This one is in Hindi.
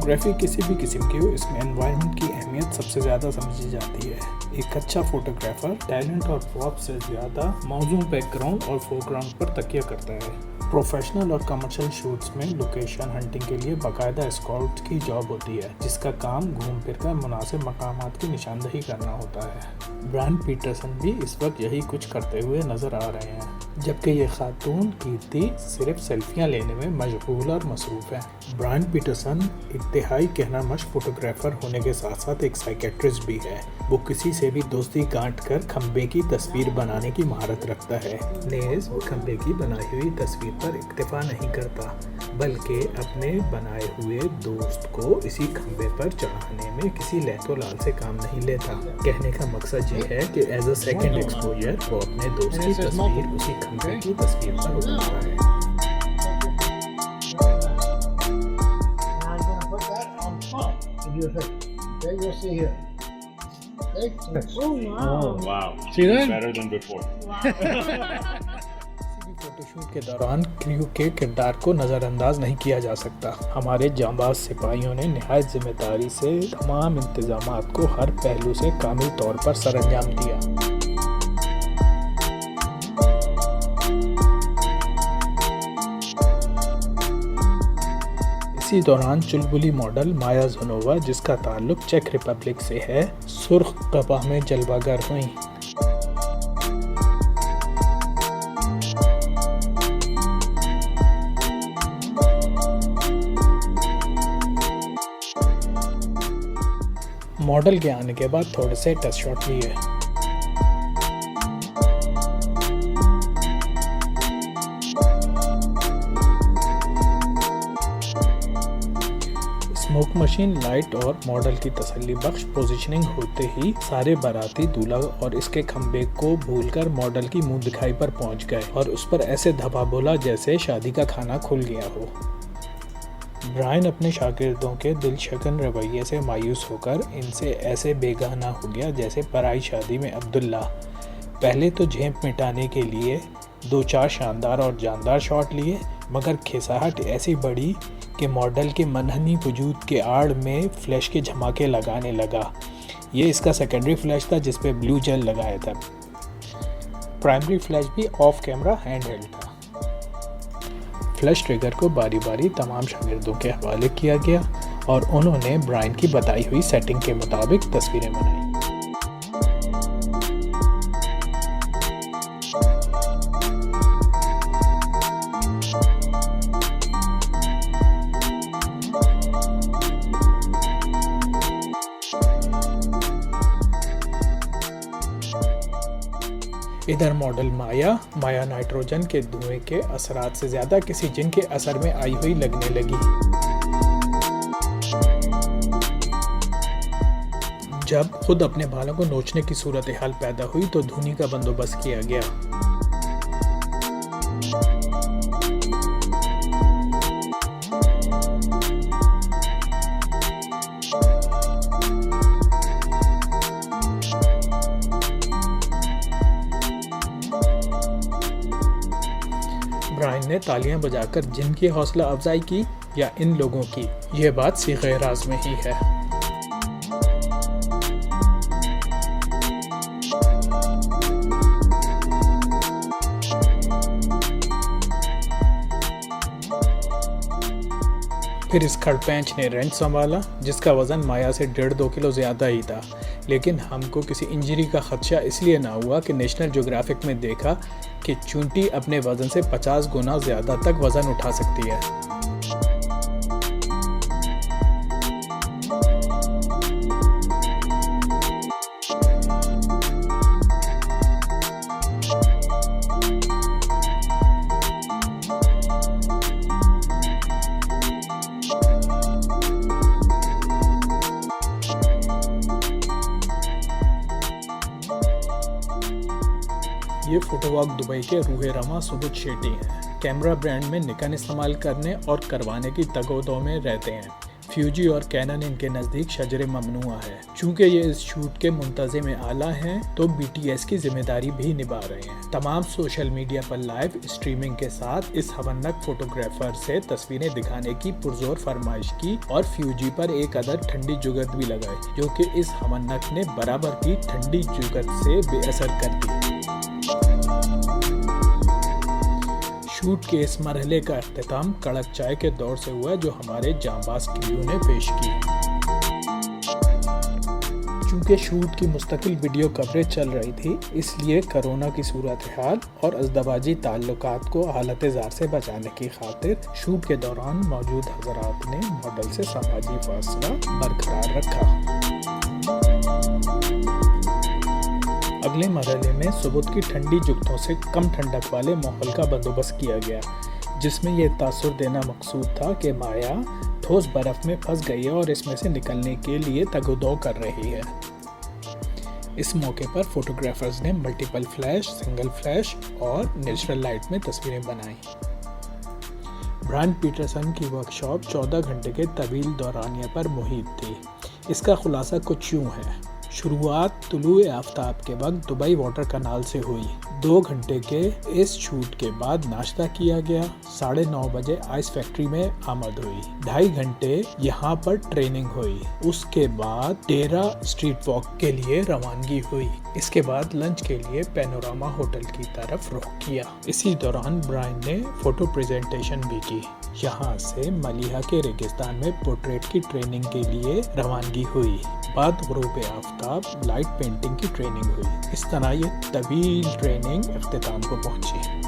फोटोग्राफी किसी भी किस्म की हो, इसमें एनवायरनमेंट की अहमियत सबसे ज़्यादा समझी जाती है। एक अच्छा फोटोग्राफर टैलेंट और प्रॉप से ज़्यादा मौजूद बैकग्राउंड और फोरग्राउंड पर तकिया करता है। प्रोफेशनल और कमर्शियल शूट्स में लोकेशन हंटिंग के लिए बाकायदा स्काउट की जॉब होती है, जिसका काम घूम फिर कर मुनासिब मकामात की निशानदही करना होता है। ब्रायन पीटरसन भी इस वक्त यही कुछ करते हुए नजर आ रहे हैं, जबकि ये खातून कीर्ति सिर्फ सेल्फियां लेने में मशगूल और मसरूफ़ है। ब्रायन पीटरसन इंतहाई कहनामश फोटोग्राफर होने के साथ साथ एक साइकेट्रिस्ट भी है। वो किसी से भी दोस्ती गांठ कर खंबे की तस्वीर बनाने की महारत रखता है। नेज़ वो खंबे की बनाई हुई तस्वीर पर इक्तफा नहीं करता, बल्कि अपने बनाए हुए दोस्त को इसी खंबे पर चढ़ाने में किसी लहतो लाल से काम नहीं लेता। कहने का मकसद ये है कि एज अ सेकेंड एक्सपोजर वो अपने दोस्त की तस्वीर उसी खंबे की तस्वीर पर उतारता है। See that? Better than before. Photoshoot के दौरान क्रू के किरदार को नज़रअंदाज नहीं किया जा सकता। हमारे जांबाज सिपाहियों ने निहायत जिम्मेदारी से तमाम इंतजामात को हर पहलू से कामिल तौर पर सरअंजाम दिया। इसी दौरान चुलबुली मॉडल माया ज़नोवा, जिसका ताल्लुक चेक रिपब्लिक से है, सुर्ख कपा में जलवागर हुई। मॉडल के आने के बाद थोड़े से टेस्ट शॉट लिए। स्मोक मशीन, लाइट और मॉडल की तसल्ली बख्श पोजीशनिंग होते ही सारे बाराती दूल्हा और इसके खंबे को भूलकर मॉडल की मुंह दिखाई पर पहुंच गए और उस पर ऐसे धब्बा बोला जैसे शादी का खाना खुल गया हो। ब्रायन अपने शागिर्दों के दिलशकन रवैये से मायूस होकर इनसे ऐसे बेगाना हो गया जैसे पराई शादी में अब्दुल्ला। पहले तो झेंप मिटाने के लिए 2-4 शानदार और जानदार शॉट लिए, मगर खिसाहट ऐसी बढ़ी कि मॉडल के मनहनी वजूद के आड़ में फ्लैश के झमाके लगाने लगा। ये इसका सेकेंडरी फ्लैश था जिस पे ब्लू जेल लगाया था। प्राइमरी फ्लैश भी ऑफ कैमरा हैंड हेल्ड था। फ्लैश ट्रिगर को बारी बारी तमाम शागिर्दों के हवाले किया गया और उन्होंने ब्रायन की बताई हुई सेटिंग के मुताबिक तस्वीरें बनाई। इधर मॉडल माया नाइट्रोजन के धुएं के असरात से ज्यादा किसी जिन के असर में आई हुई लगने लगी। जब खुद अपने बालों को नोचने की सूरत हाल पैदा हुई तो धुनी का बंदोबस्त किया गया। ब्रायन ने तालियां बजाकर जिनकी हौसला अफजाई की या इन लोगों की, यह बात सीग़े राज में ही है। फिर इस खड़पेंच ने रेंच संभाला जिसका वज़न माया से 1.5-2 किलो ज़्यादा ही था, लेकिन हमको किसी इंजरी का खदशा इसलिए ना हुआ कि नेशनल ज्योग्राफिक में देखा कि चूंटी अपने वज़न से 50 गुना ज़्यादा तक वज़न उठा सकती है। ये फोटोवॉक दुबई के रूहे रमा सुबुत शेट्टी हैं। कैमरा ब्रांड में निकन इस्तेमाल करने और करवाने की तगोदों में रहते हैं। फ्यूजी और कैनन इनके नज़दीक शजर ममनुआ है। चूँकि ये इस शूट के मुंतज़िम आला हैं तो BTS की जिम्मेदारी भी निभा रहे हैं। तमाम सोशल मीडिया पर लाइव स्ट्रीमिंग के साथ इस हवनक फोटोग्राफर से तस्वीरें दिखाने की पुरजोर फरमाइश की और फ्यूजी पर एक अदद ठंडी जुगत भी लगाई, जो कि इस हवनक ने बराबर की ठंडी जुगत से बेअसर कर दी। शूट के इस मरहले का अख्तिताम कड़क चाय के दौर से हुआ जो हमारे जांबाज क्रू ने पेश की। चूँकि शूट की मुस्तकिल वीडियो कवरेज चल रही थी, इसलिए कोरोना की सूरत हाल और अज़दवाजी ताल्लुकात को हालत ज़ार से बचाने की खातिर शूट के दौरान मौजूद हज़रात ने मॉडल से समाजी फासला बरकरार रखा। अगले मरहले में सुबुत की ठंडी जुगतों से कम ठंडक वाले माहौल का बंदोबस्त किया गया, जिसमें यह तासुर देना मकसूद था कि माया ठोस बर्फ में फंस गई है और इसमें से निकलने के लिए तगदो कर रही है। इस मौके पर फोटोग्राफर्स ने मल्टीपल फ्लैश, सिंगल फ्लैश और नेचुरल लाइट में तस्वीरें बनाई। ब्रायन पीटरसन की वर्कशॉप 14 घंटे के तवील दौरानिया पर मुहित थी। इसका खुलासा कुछ यूँ है। शुरुआत तुलुए आफ्ताब के वक्त दुबई वाटर कनाल से हुई। 2 घंटे के इस शूट के बाद नाश्ता किया गया। 9:30 बजे आइस फैक्ट्री में आमद हुई। 2.5 घंटे यहाँ पर ट्रेनिंग हुई। उसके बाद डेरा स्ट्रीट वॉक के लिए रवानगी हुई। इसके बाद लंच के लिए पैनोरामा होटल की तरफ रुख किया। इसी दौरान ब्रायन ने फोटो प्रेजेंटेशन भी की। यहाँ से मलिहा के रेगिस्तान में पोर्ट्रेट की ट्रेनिंग के लिए रवानगी हुई। बाद गुरूब आफ्ताब लाइट पेंटिंग की ट्रेनिंग हुई। इस तरह ये तवील ट्रेनिंग इख्तिताम को पहुंची।